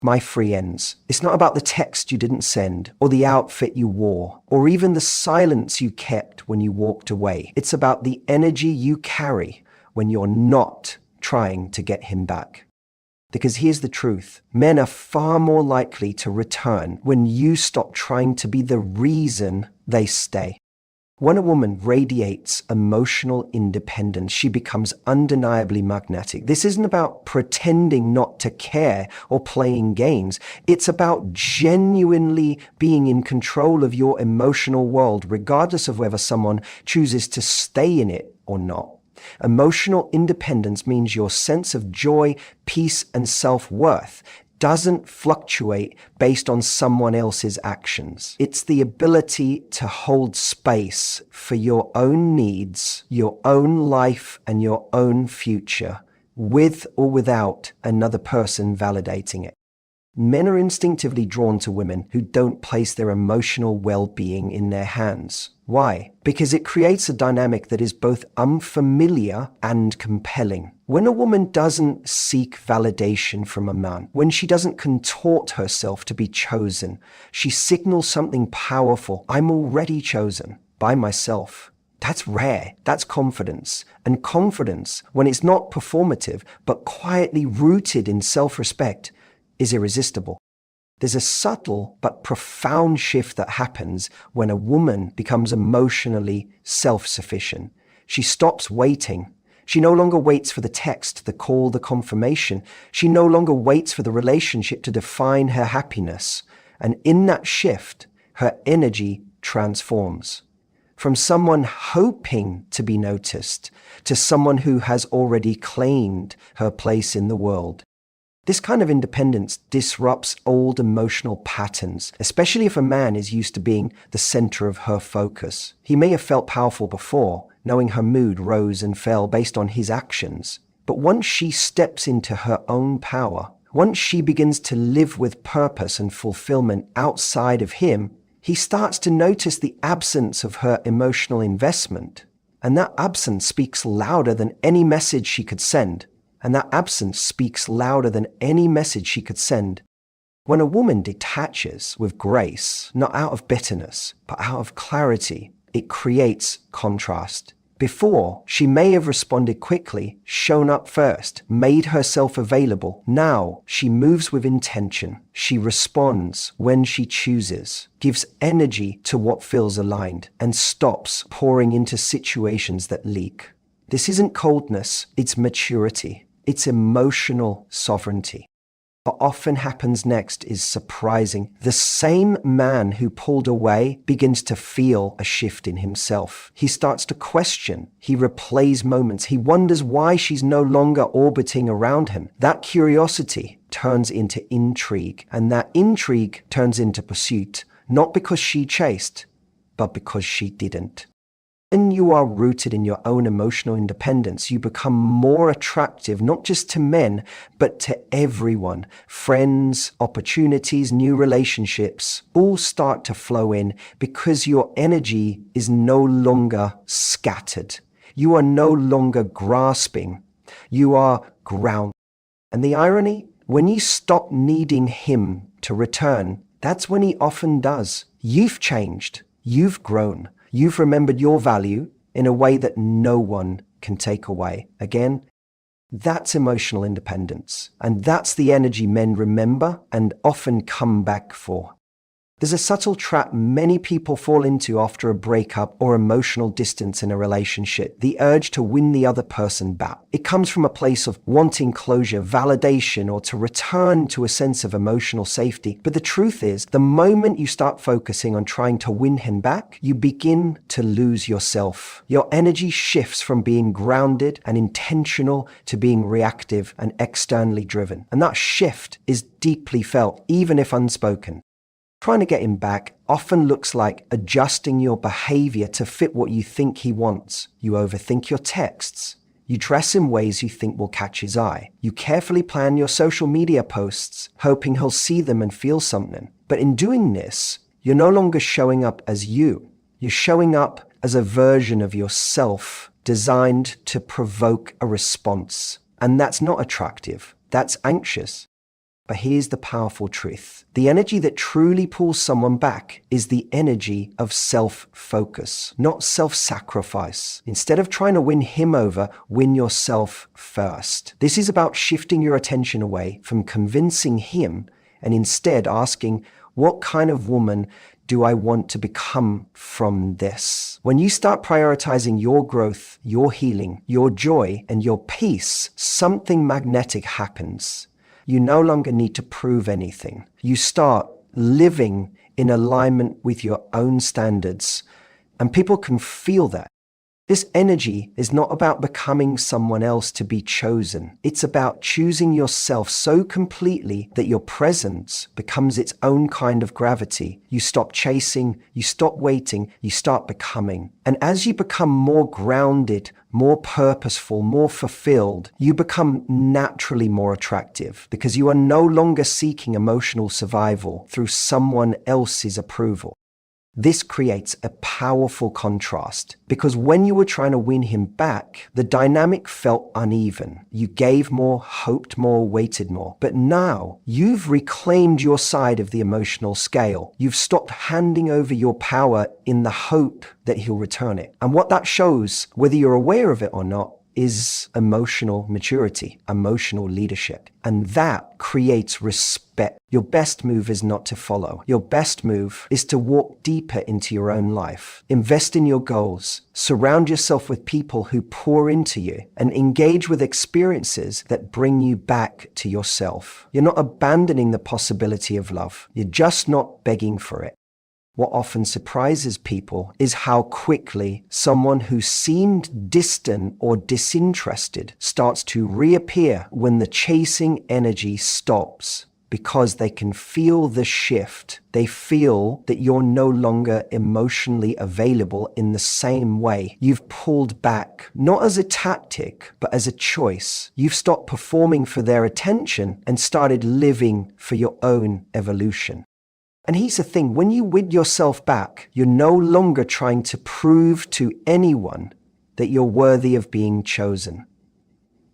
My friends, it's not about the text you didn't send, or the outfit you wore, or even the silence you kept when you walked away. It's about the energy you carry when you're not trying to get him back. Because here's the truth, men are far more likely to return when you stop trying to be the reason they stay. When a woman radiates emotional independence, she becomes undeniably magnetic. This isn't about pretending not to care or playing games. It's about genuinely being in control of your emotional world, regardless of whether someone chooses to stay in it or not. Emotional independence means your sense of joy, peace, and self-worth doesn't fluctuate based on someone else's actions. It's the ability to hold space for your own needs, your own life, and your own future, with or without another person validating it. Men are instinctively drawn to women who don't place their emotional well-being in their hands. Why? Because it creates a dynamic that is both unfamiliar and compelling. When a woman doesn't seek validation from a man, when she doesn't contort herself to be chosen, she signals something powerful. I'm already chosen by myself. That's rare. That's confidence. And confidence, when it's not performative, but quietly rooted in self-respect, is irresistible. There's a subtle but profound shift that happens when a woman becomes emotionally self-sufficient. She stops waiting. She no longer waits for the text, the call, the confirmation. She no longer waits for the relationship to define her happiness. And in that shift, her energy transforms. From someone hoping to be noticed to someone who has already claimed her place in the world. This kind of independence disrupts old emotional patterns, especially if a man is used to being the center of her focus. He may have felt powerful before, knowing her mood rose and fell based on his actions. But once she steps into her own power, once she begins to live with purpose and fulfillment outside of him, he starts to notice the absence of her emotional investment. And that absence speaks louder than any message she could send. And that absence speaks louder than any message she could send. When a woman detaches with grace, not out of bitterness, but out of clarity, it creates contrast. Before, she may have responded quickly, shown up first, made herself available. Now, she moves with intention. She responds when she chooses, gives energy to what feels aligned, and stops pouring into situations that leak. This isn't coldness, it's maturity. It's emotional sovereignty. What often happens next is surprising. The same man who pulled away begins to feel a shift in himself. He starts to question. He replays moments. He wonders why she's no longer orbiting around him. That curiosity turns into intrigue, and that intrigue turns into pursuit, not because she chased, but because she didn't. When you are rooted in your own emotional independence, you become more attractive, not just to men, but to everyone. Friends, opportunities, new relationships all start to flow in because your energy is no longer scattered. You are no longer grasping. You are grounded. And the irony, when you stop needing him to return, that's when he often does. You've changed. You've grown. You've remembered your value in a way that no one can take away. Again, that's emotional independence. And that's the energy men remember and often come back for. There's a subtle trap many people fall into after a breakup or emotional distance in a relationship, the urge to win the other person back. It comes from a place of wanting closure, validation, or to return to a sense of emotional safety. But the truth is, the moment you start focusing on trying to win him back, you begin to lose yourself. Your energy shifts from being grounded and intentional to being reactive and externally driven. And that shift is deeply felt, even if unspoken. Trying to get him back often looks like adjusting your behavior to fit what you think he wants. You overthink your texts. You dress in ways you think will catch his eye. You carefully plan your social media posts, hoping he'll see them and feel something. But in doing this, you're no longer showing up as you. You're showing up as a version of yourself designed to provoke a response. And that's not attractive. That's anxious. But here's the powerful truth. The energy that truly pulls someone back is the energy of self-focus, not self-sacrifice. Instead of trying to win him over, win yourself first. This is about shifting your attention away from convincing him and instead asking, what kind of woman do I want to become from this? When you start prioritizing your growth, your healing, your joy, and your peace, something magnetic happens. You no longer need to prove anything. You start living in alignment with your own standards, and people can feel that. This energy is not about becoming someone else to be chosen. It's about choosing yourself so completely that your presence becomes its own kind of gravity. You stop chasing, you stop waiting, you start becoming. And as you become more grounded, more purposeful, more fulfilled, you become naturally more attractive because you are no longer seeking emotional survival through someone else's approval. This creates a powerful contrast because when you were trying to win him back, the dynamic felt uneven. You gave more, hoped more, waited more. But now you've reclaimed your side of the emotional scale. You've stopped handing over your power in the hope that he'll return it. And what that shows, whether you're aware of it or not, is emotional maturity, emotional leadership. And that creates respect. Your best move is not to follow. Your best move is to walk deeper into your own life. Invest in your goals. Surround yourself with people who pour into you and engage with experiences that bring you back to yourself. You're not abandoning the possibility of love. You're just not begging for it. What often surprises people is how quickly someone who seemed distant or disinterested starts to reappear when the chasing energy stops, because they can feel the shift. They feel that you're no longer emotionally available in the same way. You've pulled back, not as a tactic, but as a choice. You've stopped performing for their attention and started living for your own evolution. And here's the thing, when you win yourself back, you're no longer trying to prove to anyone that you're worthy of being chosen.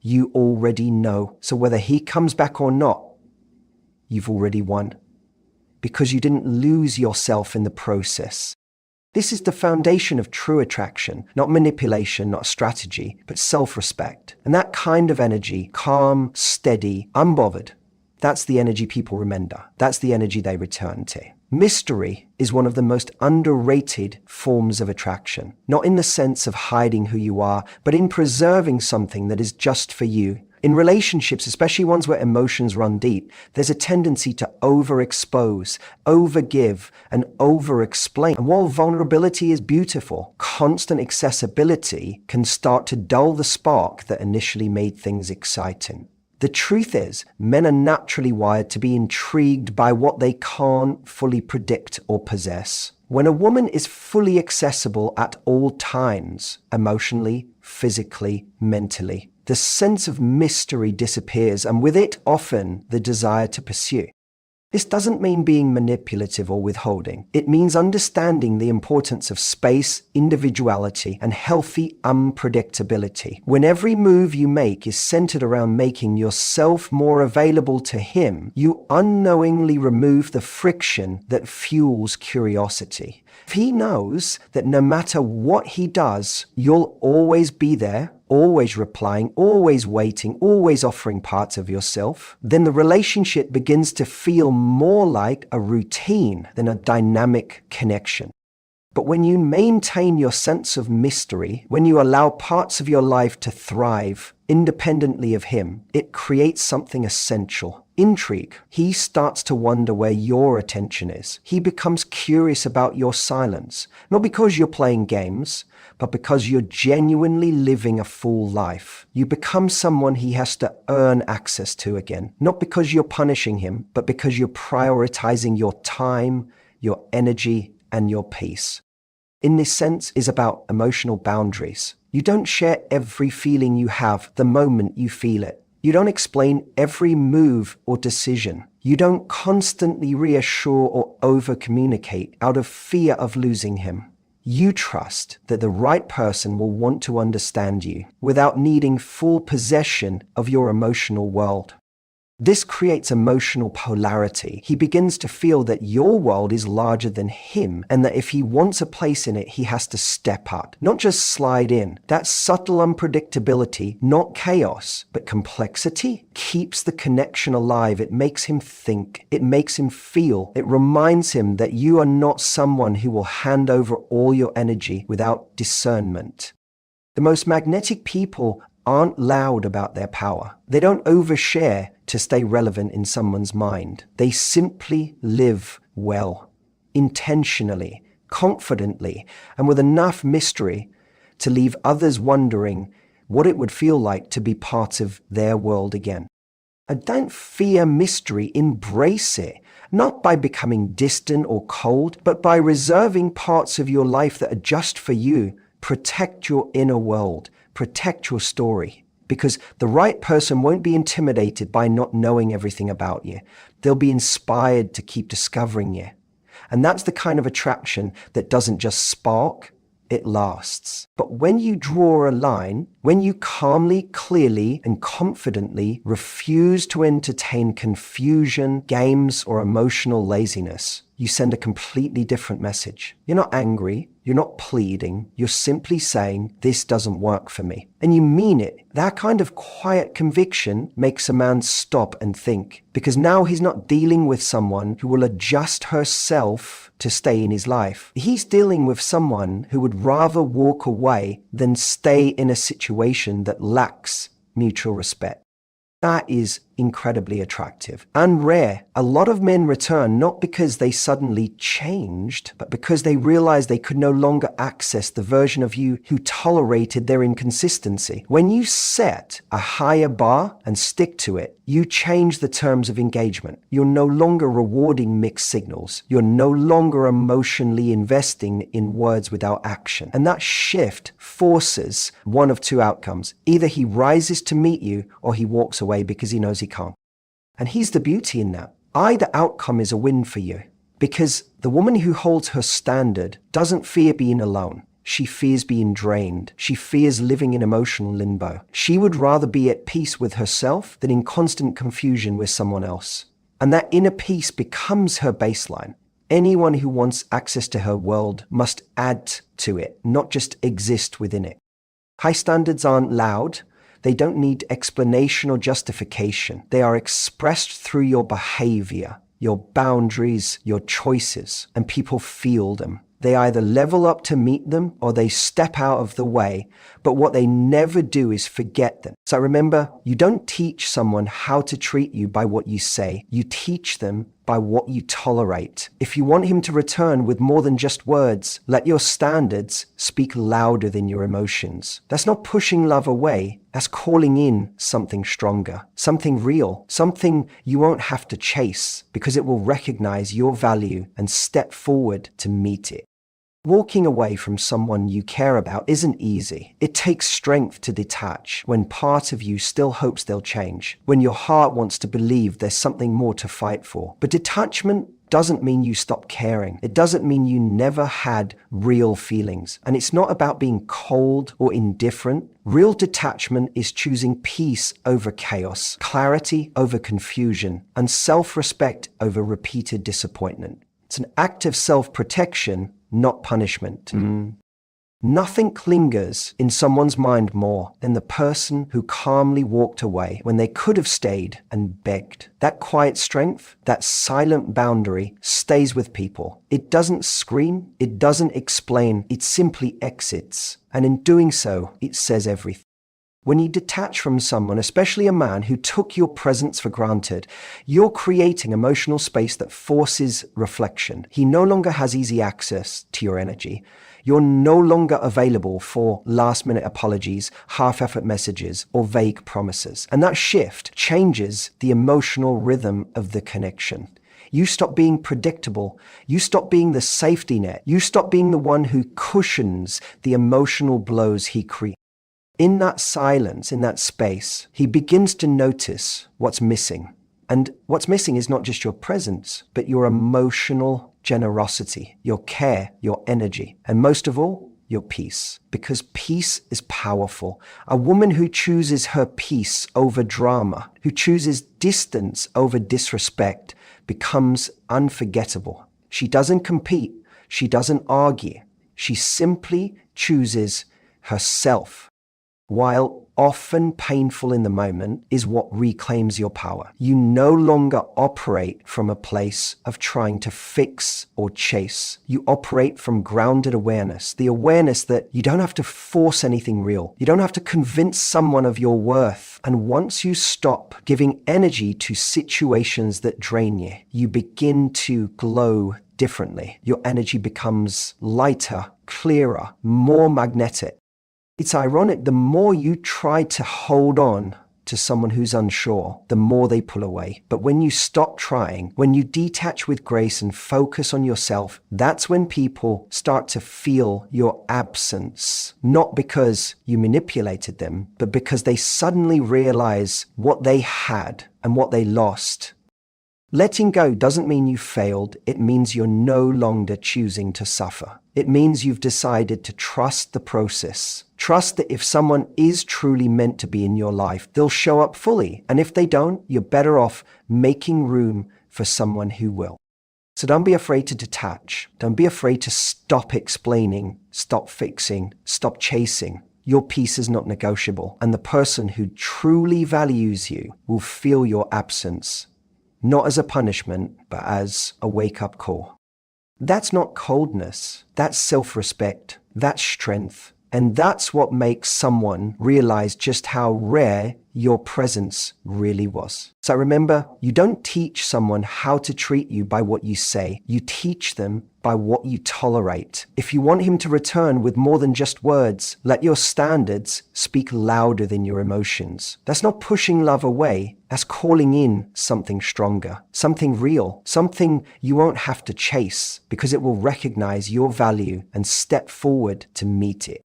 You already know. So whether he comes back or not, you've already won. Because you didn't lose yourself in the process. This is the foundation of true attraction, not manipulation, not strategy, but self-respect. And that kind of energy, calm, steady, unbothered, that's the energy people remember. That's the energy they return to. Mystery is one of the most underrated forms of attraction, not in the sense of hiding who you are, but in preserving something that is just for you. In relationships, especially ones where emotions run deep, there's a tendency to overexpose, overgive, and overexplain. And while vulnerability is beautiful, constant accessibility can start to dull the spark that initially made things exciting. The truth is, men are naturally wired to be intrigued by what they can't fully predict or possess. When a woman is fully accessible at all times, emotionally, physically, mentally, the sense of mystery disappears, and with it often the desire to pursue. This doesn't mean being manipulative or withholding. It means understanding the importance of space, individuality, and healthy unpredictability. When every move you make is centered around making yourself more available to him, you unknowingly remove the friction that fuels curiosity. If he knows that no matter what he does, you'll always be there, always replying, always waiting, always offering parts of yourself, then the relationship begins to feel more like a routine than a dynamic connection. But when you maintain your sense of mystery, when you allow parts of your life to thrive independently of him, it creates something essential. Intrigue. He starts to wonder where your attention is. He becomes curious about your silence, not because you're playing games, but because you're genuinely living a full life. You become someone he has to earn access to again, not because you're punishing him, but because you're prioritizing your time, your energy, and your peace. In this sense, is about emotional boundaries. You don't share every feeling you have the moment you feel it. You don't explain every move or decision. You don't constantly reassure or over-communicate out of fear of losing him. You trust that the right person will want to understand you without needing full possession of your emotional world. This creates emotional polarity. He begins to feel that your world is larger than him, and that if he wants a place in it, he has to step up, not just slide in. That subtle unpredictability, not chaos, but complexity, keeps the connection alive. It makes him think. It makes him feel. It reminds him that you are not someone who will hand over all your energy without discernment. The most magnetic people aren't loud about their power. They don't overshare to stay relevant in someone's mind. They simply live well, intentionally, confidently, and with enough mystery to leave others wondering what it would feel like to be part of their world again. And don't fear mystery, embrace it, not by becoming distant or cold, but by reserving parts of your life that are just for you. Protect your inner world. Protect your story, because the right person won't be intimidated by not knowing everything about you. They'll be inspired to keep discovering you. And that's the kind of attraction that doesn't just spark, it lasts. But when you draw a line, when you calmly, clearly, and confidently refuse to entertain confusion, games, or emotional laziness, you send a completely different message. You're not angry. You're not pleading. You're simply saying, this doesn't work for me. And you mean it. That kind of quiet conviction makes a man stop and think, because now he's not dealing with someone who will adjust herself to stay in his life. He's dealing with someone who would rather walk away than stay in a situation that lacks mutual respect. That is incredibly attractive and rare. A lot of men return not because they suddenly changed, but because they realized they could no longer access the version of you who tolerated their inconsistency. When you set a higher bar and stick to it, you change the terms of engagement. You're no longer rewarding mixed signals. You're no longer emotionally investing in words without action. And that shift forces one of two outcomes. Either he rises to meet you or he walks away because he knows he can't. And here's the beauty in that. Either outcome is a win for you, because the woman who holds her standard doesn't fear being alone. She fears being drained. She fears living in emotional limbo. She would rather be at peace with herself than in constant confusion with someone else. And that inner peace becomes her baseline. Anyone who wants access to her world must add to it, not just exist within it. High standards aren't loud. They don't need explanation or justification. They are expressed through your behavior, your boundaries, your choices, and people feel them. They either level up to meet them or they step out of the way, but what they never do is forget them. So remember, you don't teach someone how to treat you by what you say. You teach them by what you tolerate. If you want him to return with more than just words, let your standards speak louder than your emotions. That's not pushing love away. That's calling in something stronger, something real, something you won't have to chase because it will recognize your value and step forward to meet it. Walking away from someone you care about isn't easy. It takes strength to detach when part of you still hopes they'll change, when your heart wants to believe there's something more to fight for. But detachment doesn't mean you stop caring. It doesn't mean you never had real feelings. And it's not about being cold or indifferent. Real detachment is choosing peace over chaos, clarity over confusion, and self-respect over repeated disappointment. It's an act of self-protection, not punishment. Nothing lingers in someone's mind more than the person who calmly walked away when they could have stayed and begged. That quiet strength, that silent boundary stays with people. It doesn't scream, it doesn't explain, it simply exits. And in doing so, it says everything. When you detach from someone, especially a man who took your presence for granted, you're creating emotional space that forces reflection. He no longer has easy access to your energy. You're no longer available for last-minute apologies, half-effort messages, or vague promises. And that shift changes the emotional rhythm of the connection. You stop being predictable. You stop being the safety net. You stop being the one who cushions the emotional blows he creates. In that silence, in that space, he begins to notice what's missing. And what's missing is not just your presence, but your emotional generosity, your care, your energy, and most of all, your peace, because peace is powerful. A woman who chooses her peace over drama, who chooses distance over disrespect, becomes unforgettable. She doesn't compete. She doesn't argue. She simply chooses herself. While often painful in the moment, is what reclaims your power. You no longer operate from a place of trying to fix or chase. You operate from grounded awareness, the awareness that you don't have to force anything real. You don't have to convince someone of your worth. And once you stop giving energy to situations that drain you, you begin to glow differently. Your energy becomes lighter, clearer, more magnetic. It's ironic, the more you try to hold on to someone who's unsure, the more they pull away. But when you stop trying, when you detach with grace and focus on yourself, that's when people start to feel your absence. Not because you manipulated them, but because they suddenly realize what they had and what they lost. Letting go doesn't mean you failed. It means you're no longer choosing to suffer. It means you've decided to trust the process. Trust that if someone is truly meant to be in your life, they'll show up fully. And if they don't, you're better off making room for someone who will. So don't be afraid to detach. Don't be afraid to stop explaining, stop fixing, stop chasing. Your peace is not negotiable. And the person who truly values you will feel your absence. Not as a punishment, but as a wake-up call. That's not coldness. That's self-respect. That's strength. And that's what makes someone realize just how rare your presence really was. So remember, you don't teach someone how to treat you by what you say. You teach them by what you tolerate. If you want him to return with more than just words, let your standards speak louder than your emotions. That's not pushing love away. That's calling in something stronger, something real, something you won't have to chase because it will recognize your value and step forward to meet it.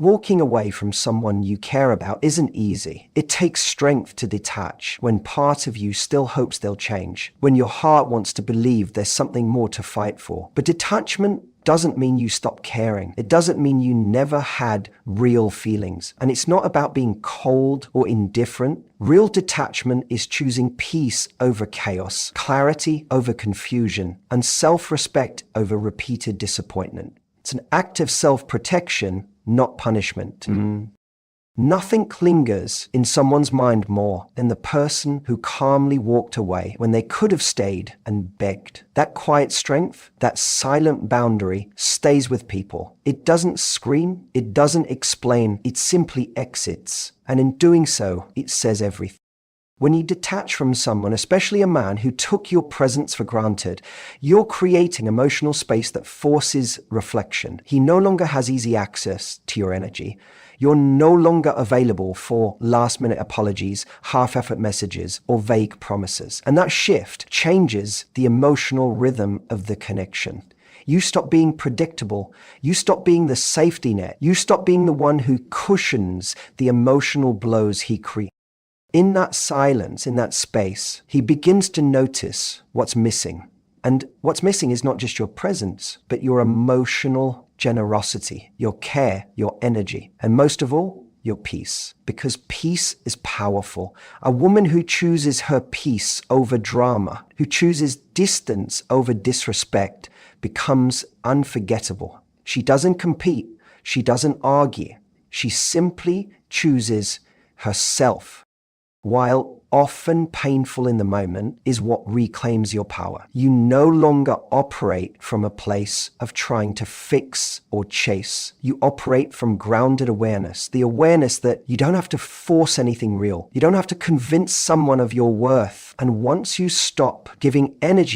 Walking away from someone you care about isn't easy. It takes strength to detach when part of you still hopes they'll change, when your heart wants to believe there's something more to fight for. But detachment doesn't mean you stop caring. It doesn't mean you never had real feelings. And it's not about being cold or indifferent. Real detachment is choosing peace over chaos, clarity over confusion, and self-respect over repeated disappointment. It's an act of self-protection, not punishment. Nothing lingers in someone's mind more than the person who calmly walked away when they could have stayed and begged. That quiet strength, that silent boundary stays with people. It doesn't scream, it doesn't explain, it simply exits. And in doing so, it says everything. When you detach from someone, especially a man who took your presence for granted, you're creating emotional space that forces reflection. He no longer has easy access to your energy. You're no longer available for last-minute apologies, half-effort messages, or vague promises. And that shift changes the emotional rhythm of the connection. You stop being predictable. You stop being the safety net. You stop being the one who cushions the emotional blows he creates. In that silence, in that space, he begins to notice what's missing. And what's missing is not just your presence, but your emotional generosity, your care, your energy, and most of all, your peace. Because peace is powerful. A woman who chooses her peace over drama, who chooses distance over disrespect, becomes unforgettable. She doesn't compete. She doesn't argue. She simply chooses herself. While often painful in the moment, is what reclaims your power. You no longer operate from a place of trying to fix or chase. You operate from grounded awareness, the awareness that you don't have to force anything real. You don't have to convince someone of your worth. And once you stop giving energy